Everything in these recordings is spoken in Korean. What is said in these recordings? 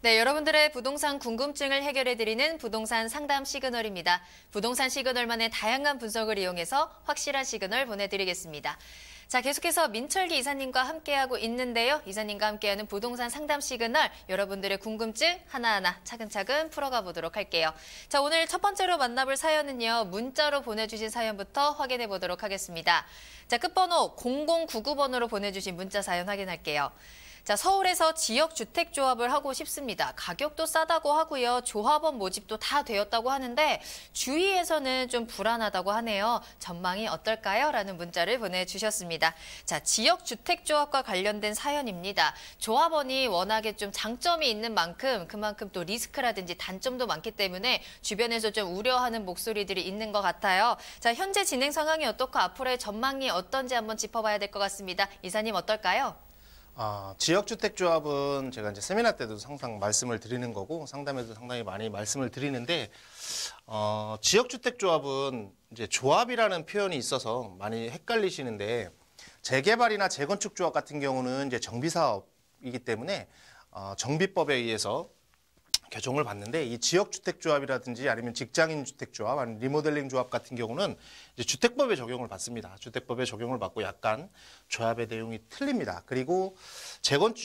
네, 여러분들의 부동산 궁금증을 해결해드리는 부동산 상담 시그널입니다. 부동산 시그널만의 다양한 분석을 이용해서 확실한 시그널 보내드리겠습니다. 자, 계속해서 민철기 이사님과 함께하고 있는데요. 이사님과 함께하는 부동산 상담 시그널, 여러분들의 궁금증 하나하나 차근차근 풀어가 보도록 할게요. 자, 오늘 첫 번째로 만나볼 사연은요. 문자로 보내주신 사연부터 확인해 보도록 하겠습니다. 자, 끝번호 0099번으로 보내주신 문자 사연 확인할게요. 자, 서울에서 지역주택조합을 하고 싶습니다. 가격도 싸다고 하고요. 조합원 모집도 다 되었다고 하는데 주위에서는 좀 불안하다고 하네요. 전망이 어떨까요? 라는 문자를 보내주셨습니다. 자, 지역주택조합과 관련된 사연입니다. 조합원이 워낙에 좀 장점이 있는 만큼 그만큼 또 리스크라든지 단점도 많기 때문에 주변에서 좀 우려하는 목소리들이 있는 것 같아요. 자, 현재 진행 상황이 어떻고 앞으로의 전망이 어떤지 한번 짚어봐야 될 것 같습니다. 이사님 어떨까요? 지역주택조합은 제가 이제 세미나 때도 항상 말씀을 드리는 거고 상담에도 상당히 많이 말씀을 드리는데 지역주택조합은 이제 조합이라는 표현이 있어서 많이 헷갈리시는데 재개발이나 재건축 조합 같은 경우는 이제 정비사업이기 때문에 정비법에 의해서 개정을 받는데 이 지역주택조합이라든지 아니면 직장인주택조합, 아니면 리모델링 조합 같은 경우는 이제 주택법에 적용을 받습니다. 주택법에 적용을 받고 약간 조합의 내용이 틀립니다. 그리고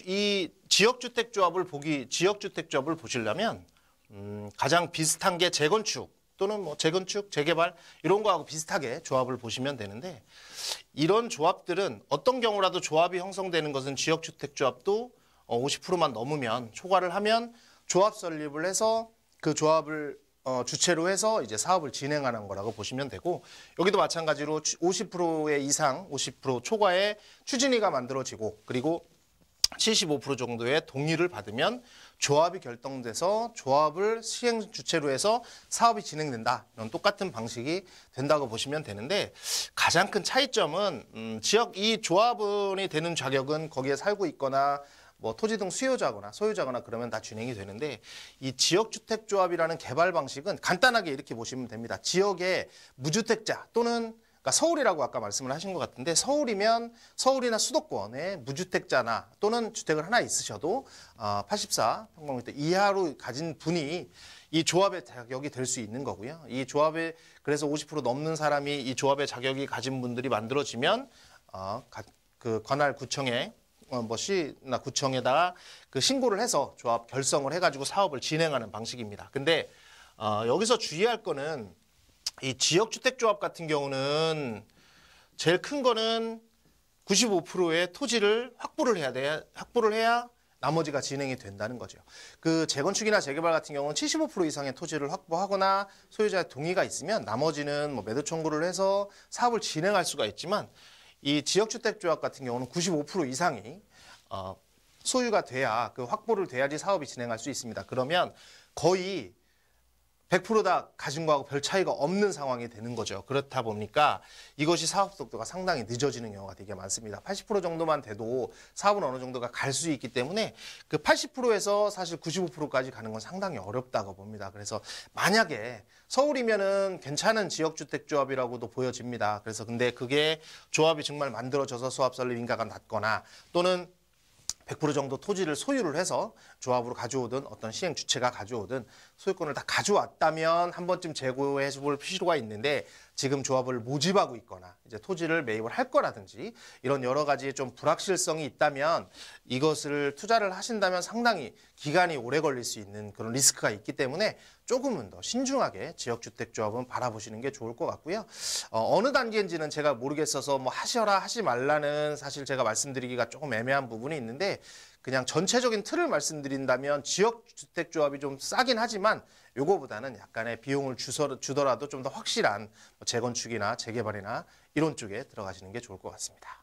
이 지역주택조합을 보시려면 가장 비슷한 게 재건축 또는 뭐 재건축, 재개발 이런 거하고 비슷하게 조합을 보시면 되는데 이런 조합들은 어떤 경우라도 조합이 형성되는 것은 지역주택조합도 50%만 넘으면 초과를 하면 조합 설립을 해서 그 조합을 주체로 해서 이제 사업을 진행하는 거라고 보시면 되고 여기도 마찬가지로 50% 이상, 50% 초과의 추진위가 만들어지고 그리고 75% 정도의 동의를 받으면 조합이 결정돼서 조합을 시행 주체로 해서 사업이 진행된다. 이런 똑같은 방식이 된다고 보시면 되는데 가장 큰 차이점은 이 조합원이 되는 자격은 거기에 살고 있거나 뭐 토지 등 수요자거나 소유자거나 그러면 다 진행이 되는데 이 지역주택조합이라는 개발 방식은 간단하게 이렇게 보시면 됩니다. 지역의 무주택자 또는 그러니까 서울이라고 아까 말씀을 하신 것 같은데 서울이면 서울이나 수도권에 무주택자나 또는 주택을 하나 있으셔도 84평방미터 이하로 가진 분이 이 조합의 자격이 될 수 있는 거고요. 이 조합에 그래서 50% 넘는 사람이 이 조합의 자격이 가진 분들이 만들어지면 그 관할 구청에 시나 구청에다가 그 신고를 해서 조합 결성을 해가지고 사업을 진행하는 방식입니다. 근데 여기서 주의할 거는 이 지역주택조합 같은 경우는 제일 큰 거는 95%의 토지를 확보를 해야 나머지가 진행이 된다는 거죠. 그 재건축이나 재개발 같은 경우는 75% 이상의 토지를 확보하거나 소유자의 동의가 있으면 나머지는 뭐 매도 청구를 해서 사업을 진행할 수가 있지만 이 지역주택조합 같은 경우는 95% 이상이 소유가 돼야 그 확보를 돼야지 사업이 진행할 수 있습니다. 그러면 거의 100% 다 가진 거하고 별 차이가 없는 상황이 되는 거죠. 그렇다 보니까 이것이 사업 속도가 상당히 늦어지는 경우가 되게 많습니다. 80% 정도만 돼도 사업은 어느 정도가 갈 수 있기 때문에 그 80%에서 사실 95%까지 가는 건 상당히 어렵다고 봅니다. 그래서 만약에 서울이면은 괜찮은 지역주택조합이라고도 보여집니다. 그래서 근데 그게 조합이 정말 만들어져서 조합 설립 인가가 낮거나 또는 100% 정도 토지를 소유를 해서 조합으로 가져오든 어떤 시행 주체가 가져오든 소유권을 다 가져왔다면 한 번쯤 재고해 볼 필요가 있는데 지금 조합을 모집하고 있거나 이제 토지를 매입을 할 거라든지 이런 여러 가지 좀 불확실성이 있다면 이것을 투자를 하신다면 상당히 기간이 오래 걸릴 수 있는 그런 리스크가 있기 때문에 조금은 더 신중하게 지역주택조합은 바라보시는 게 좋을 것 같고요. 어느 단계인지는 제가 모르겠어서 뭐 하셔라 하지 말라는 사실 제가 말씀드리기가 조금 애매한 부분이 있는데 그냥 전체적인 틀을 말씀드린다면 지역주택조합이 좀 싸긴 하지만 요거보다는 약간의 비용을 주더라도 좀 더 확실한 재건축이나 재개발이나 이런 쪽에 들어가시는 게 좋을 것 같습니다.